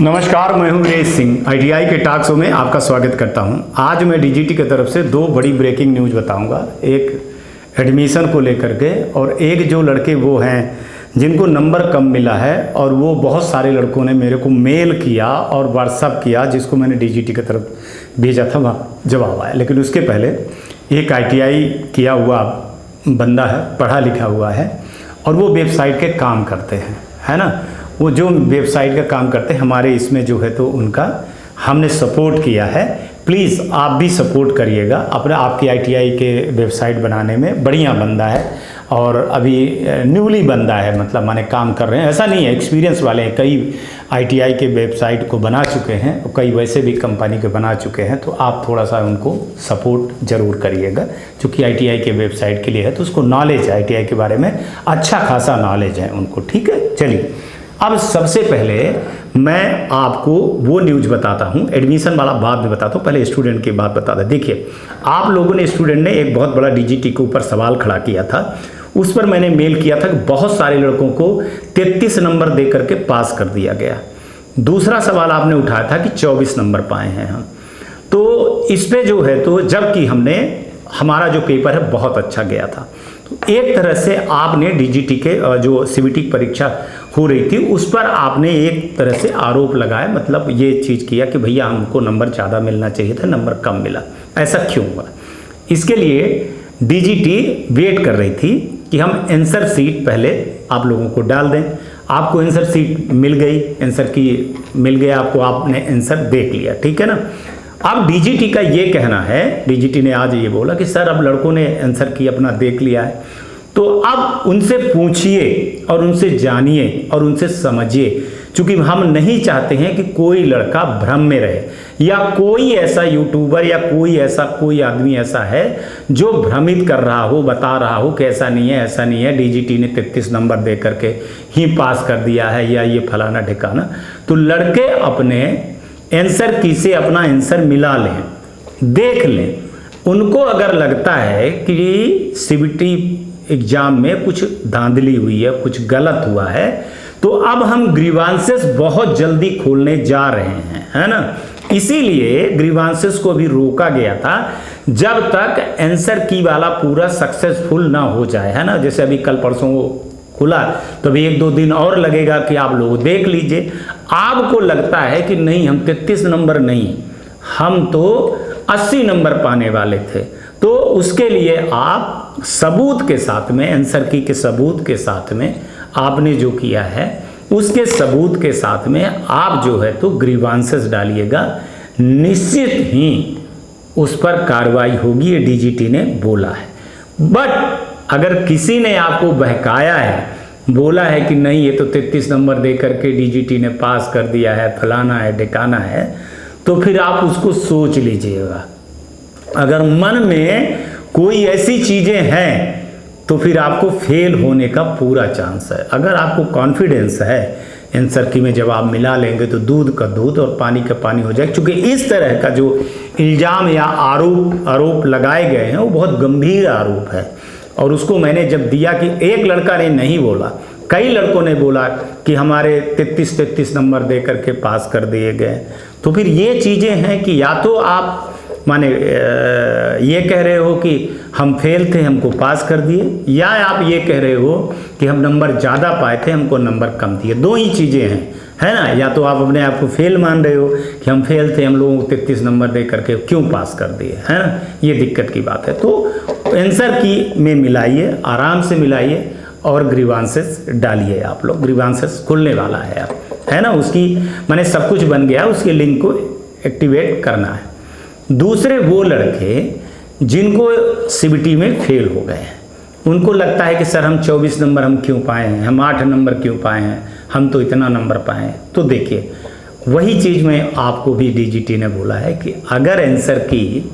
नमस्कार, मैं हूं वीरेश सिंह। आईटीआई के टॉक शो में आपका स्वागत करता हूं। आज मैं डीजीटी की तरफ से दो बड़ी ब्रेकिंग न्यूज़ बताऊंगा, एक एडमिशन को लेकर के और एक जो लड़के वो हैं जिनको नंबर कम मिला है और वो बहुत सारे लड़कों ने मेरे को मेल किया और व्हाट्सअप किया, जिसको मैंने डीजीटी की तरफ भेजा था, वहाँ जवाब आया। लेकिन उसके पहले एक आईटीआई किया हुआ बंदा है, पढ़ा लिखा हुआ है और वो वेबसाइट के काम करते हैं, है ना। वो जो वेबसाइट का काम करते हैं हमारे इसमें जो है तो उनका हमने सपोर्ट किया है। प्लीज़ आप भी सपोर्ट करिएगा अपने आपकी आईटीआई के वेबसाइट बनाने में। बढ़िया बंदा है और अभी न्यूली बंदा है, मतलब माने काम कर रहे हैं, ऐसा नहीं है, एक्सपीरियंस वाले हैं। कई आईटीआई के वेबसाइट को बना चुके हैं और कई वैसे भी कंपनी के बना चुके हैं। तो आप थोड़ा सा उनको सपोर्ट ज़रूर करिएगा, क्योंकि आईटीआई के वेबसाइट के लिए है तो उसको नॉलेज है, आईटीआई के बारे में अच्छा खासा नॉलेज है उनको। ठीक है, चलिए अब सबसे पहले मैं आपको वो न्यूज़ बताता हूँ, एडमिशन वाला बाद में बताता हूँ, पहले स्टूडेंट की बात बताता। देखिए, आप लोगों ने, स्टूडेंट ने एक बहुत बड़ा डीजीटी के ऊपर सवाल खड़ा किया था, उस पर मैंने मेल किया था कि बहुत सारे लड़कों को 33 नंबर दे करके पास कर दिया गया। दूसरा सवाल आपने उठाया था कि 24 नंबर पाए हैं हम। तो इस पर जो है तो जबकि हमारा जो पेपर है बहुत अच्छा गया था, तो एक तरह से आपने डीजीटी के जो सीबीटी परीक्षा हो रही थी उस पर आपने एक तरह से आरोप लगाया, मतलब ये चीज़ किया कि भैया हमको नंबर ज़्यादा मिलना चाहिए था, नंबर कम मिला, ऐसा क्यों हुआ। इसके लिए डीजीटी वेट कर रही थी कि हम आंसर शीट पहले आप लोगों को डाल दें। आपको आंसर शीट मिल गई, आंसर की मिल गया आपको, आपने आंसर देख लिया, ठीक है ना। अब डीजीटी का ये कहना है, डीजीटी ने आज ये बोला कि सर अब लड़कों ने आंसर की अपना देख लिया है, तो अब उनसे पूछिए और उनसे जानिए और उनसे समझिए, क्योंकि हम नहीं चाहते हैं कि कोई लड़का भ्रम में रहे या कोई ऐसा यूट्यूबर या कोई आदमी ऐसा है जो भ्रमित कर रहा हो, बता रहा हो कि ऐसा नहीं है, ऐसा नहीं है, डीजीटी ने 33 नंबर दे करके ही पास कर दिया है या ये फलाना ठिकाना। तो लड़के अपने आंसर की से अपना आंसर मिला लें, देख लें। उनको अगर लगता है कि सीबीटी एग्जाम में कुछ धांधली हुई है, कुछ गलत हुआ है, तो अब हम ग्रीवांसेस बहुत जल्दी खोलने जा रहे हैं, है ना। इसीलिए ग्रीवांसेस को भी रोका गया था जब तक आंसर की वाला पूरा सक्सेसफुल ना हो जाए, है ना। जैसे अभी कल परसों खुला तो अभी 1-2 दिन और लगेगा कि आप लोग देख लीजिए। आपको लगता है कि नहीं हम 33 नंबर नहीं, हम तो 80 नंबर पाने वाले थे, तो उसके लिए आप सबूत के साथ में, आंसर की के सबूत के साथ में आपने जो किया है उसके सबूत के साथ में आप जो है तो ग्रीवांसेस डालिएगा, निश्चित ही उस पर कार्रवाई होगी, ये डीजीटी ने बोला है। बट अगर किसी ने आपको बहकाया है, बोला है कि नहीं ये तो 33 नंबर दे करके डीजीटी ने पास कर दिया है, फलाना है, ढिकाना है, तो फिर आप उसको सोच लीजिएगा। अगर मन में कोई ऐसी चीज़ें हैं तो फिर आपको फेल होने का पूरा चांस है। अगर आपको कॉन्फिडेंस है आंसर की में जवाब मिला लेंगे तो दूध का दूध और पानी का पानी हो जाएगा। क्योंकि इस तरह का जो इल्ज़ाम या आरोप लगाए गए हैं वो बहुत गंभीर आरोप है, और उसको मैंने जब दिया कि एक लड़का ने नहीं बोला, कई लड़कों ने बोला कि हमारे 33 नंबर दे करके पास कर दिए गए, तो फिर ये चीज़ें हैं कि या तो आप माने ये कह रहे हो कि हम फेल थे हमको पास कर दिए, या आप ये कह रहे हो कि हम नंबर ज़्यादा पाए थे हमको नंबर कम दिए। दो ही चीज़ें हैं, है ना। या तो आप अपने आप को फेल मान रहे हो कि हम फेल थे, हम लोगों को 33 नंबर दे करके क्यों पास कर दिए, है ना। ये दिक्कत की बात है। तो आंसर की में मिलाइए, आराम से मिलाइए और ग्रीवांसेस डालिए। आप लोग ग्रीवांसेस खुलने वाला है आप, है ना। उसकी मैंने सब कुछ बन गया, उसके लिंक को एक्टिवेट करना है। दूसरे वो लड़के जिनको सीबीटी में फेल हो गए हैं, उनको लगता है कि सर हम 24 नंबर हम क्यों पाए हैं, हम 8 नंबर क्यों पाए हैं, हम तो इतना नंबर पाए हैं। तो देखिए, वही चीज़ में आपको भी डीजीटी ने बोला है कि अगर आंसर की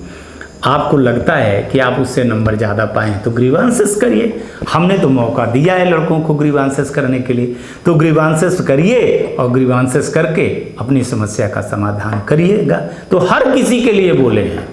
आपको लगता है कि आप उससे नंबर ज़्यादा पाए हैं तो ग्रीवांसेस करिए। हमने तो मौका दिया है लड़कों को ग्रीवांसेस करने के लिए, तो ग्रीवांसेस करिए और ग्रीवांसेस करके अपनी समस्या का समाधान करिएगा। तो हर किसी के लिए बोले हैं,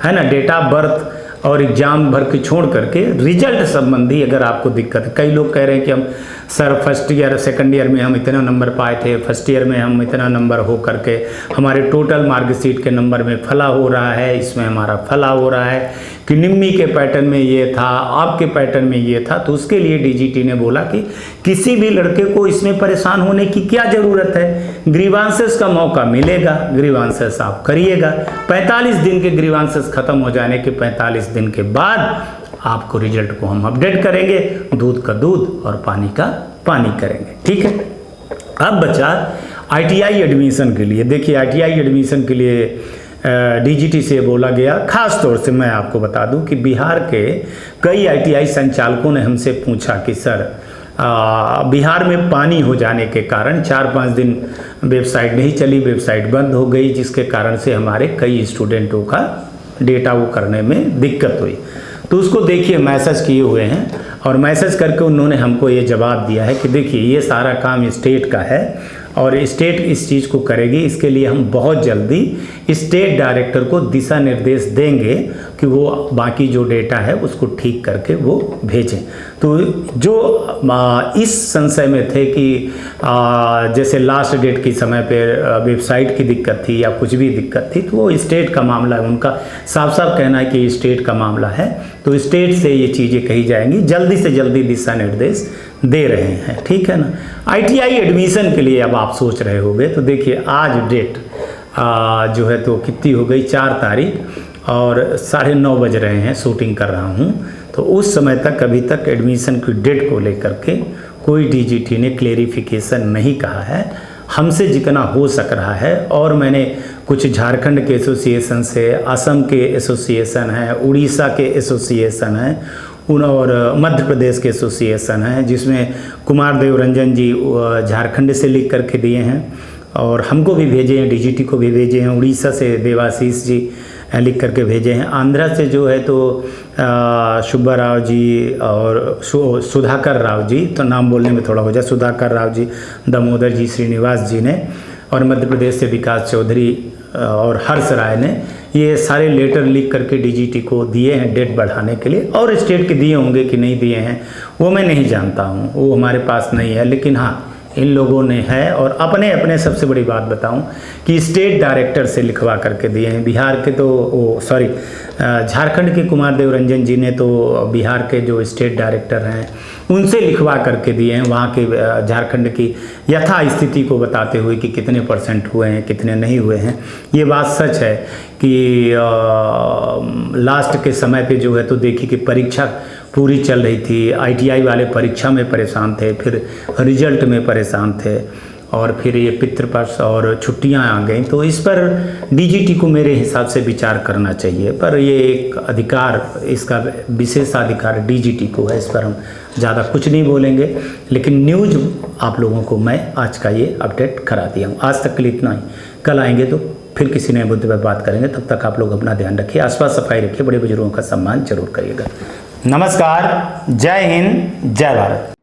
है ना। डेट ऑफ बर्थ और एग्ज़ाम भर के छोड़ करके रिजल्ट संबंधी अगर आपको दिक्कत है, कई लोग कह रहे हैं कि हम sir first year second year में हम इतना नंबर पाए थे, फर्स्ट ईयर में हम इतना नंबर हो करके हमारे टोटल मार्कशीट के नंबर में फला हो रहा है, इसमें हमारा फला हो रहा है कि निम्मी के पैटर्न में ये था, आपके पैटर्न में ये था। तो उसके लिए डीजीटी ने बोला कि किसी भी लड़के को इसमें परेशान होने की क्या ज़रूरत है, ग्रीवांसेस का मौका मिलेगा, ग्रीवांसेस आप करिएगा। 45 दिन के ग्रीवांसेस खत्म हो जाने के 45 दिन के बाद आपको रिजल्ट को हम अपडेट करेंगे, दूध का दूध और पानी का पानी करेंगे, ठीक है। अब बचा आईटीआई एडमिशन के लिए। देखिए आईटीआई एडमिशन के लिए डीजीटी से बोला गया, खास तौर से मैं आपको बता दूं कि बिहार के कई आईटीआई संचालकों ने हमसे पूछा कि सर बिहार में पानी हो जाने के कारण 4-5 दिन वेबसाइट नहीं चली, वेबसाइट बंद हो गई, जिसके कारण से हमारे कई स्टूडेंटों का डेटा वो करने में दिक्कत हुई। तो उसको देखिए मैसेज किए हुए हैं और मैसेज करके उन्होंने हमको ये जवाब दिया है कि देखिए ये सारा काम स्टेट का है और स्टेट इस चीज़ को करेगी। इसके लिए हम बहुत जल्दी स्टेट डायरेक्टर को दिशा निर्देश देंगे कि वो बाकी जो डेटा है उसको ठीक करके वो भेजें। तो जो इस संशय में थे कि जैसे लास्ट डेट के समय पे वेबसाइट की दिक्कत थी या कुछ भी दिक्कत थी, तो वो स्टेट का मामला है, उनका साफ साफ कहना है कि स्टेट का मामला है। तो स्टेट से ये चीज़ें कही जाएंगी, जल्दी से जल्दी दिशा निर्देश दे रहे हैं, ठीक है ना। आईटीआई एडमिशन के लिए अब आप सोच रहे होंगे, तो देखिए आज डेट जो है तो कितनी हो गई, 4 तारीख और 9:30 बज रहे हैं, शूटिंग कर रहा हूँ। तो उस समय तक अभी तक एडमिशन की डेट को लेकर के कोई डीजीटी ने क्लेरिफिकेशन नहीं कहा है। हमसे जितना हो सक रहा है, और मैंने कुछ झारखंड के एसोसिएशन से, असम के एसोसिएशन हैं, उड़ीसा के एसोसिएशन हैं, और मध्य प्रदेश के एसोसिएशन हैं, जिसमें कुमार देव रंजन जी झारखंड से लिख करके दिए हैं और हमको भी भेजे हैं, डीजीटी को भी भेजे हैं। उड़ीसा से देवाशीष जी लिख करके भेजे हैं। आंध्रा से जो है तो सुब्बा राव जी और सुधाकर राव जी, तो नाम बोलने में थोड़ा हो जाए, सुधाकर राव जी, दामोदर जी, श्रीनिवास जी ने, और मध्य प्रदेश से विकास चौधरी और हर्ष राय ने ये सारे लेटर लिख करके डीजीटी को दिए हैं डेट बढ़ाने के लिए। और स्टेट के दिए होंगे कि नहीं दिए हैं वो मैं नहीं जानता हूँ, वो हमारे पास नहीं है, लेकिन हाँ इन लोगों ने है। और अपने अपने सबसे बड़ी बात बताऊं कि स्टेट डायरेक्टर से लिखवा करके दिए हैं। बिहार के तो झारखंड के कुमार देव रंजन जी ने तो बिहार के जो स्टेट डायरेक्टर हैं उनसे लिखवा करके दिए हैं, वहाँ के झारखंड की यथा स्थिति को बताते हुए कि कितने % हुए हैं, कितने नहीं हुए हैं। ये बात सच है कि लास्ट के समय पे जो है तो देखिए कि परीक्षा पूरी चल रही थी, आईटीआई वाले परीक्षा में परेशान थे, फिर रिजल्ट में परेशान थे, और फिर ये पितृपक्ष और छुट्टियां आ गई। तो इस पर डीजीटी को मेरे हिसाब से विचार करना चाहिए, पर ये एक अधिकार, इसका विशेषाधिकार डीजीटी को है, इस पर हम ज़्यादा कुछ नहीं बोलेंगे। लेकिन न्यूज़ आप लोगों को मैं आज का ये अपडेट करा दिया हूँ। आज तक के लिए इतना ही, कल आएंगे तो फिर किसी नए मुद्दे पर बात करेंगे। तब तक आप लोग अपना ध्यान रखिए, आसपास सफाई रखिए, बड़े बुजुर्गों का सम्मान जरूर करिएगा। नमस्कार, जय हिंद, जय भारत।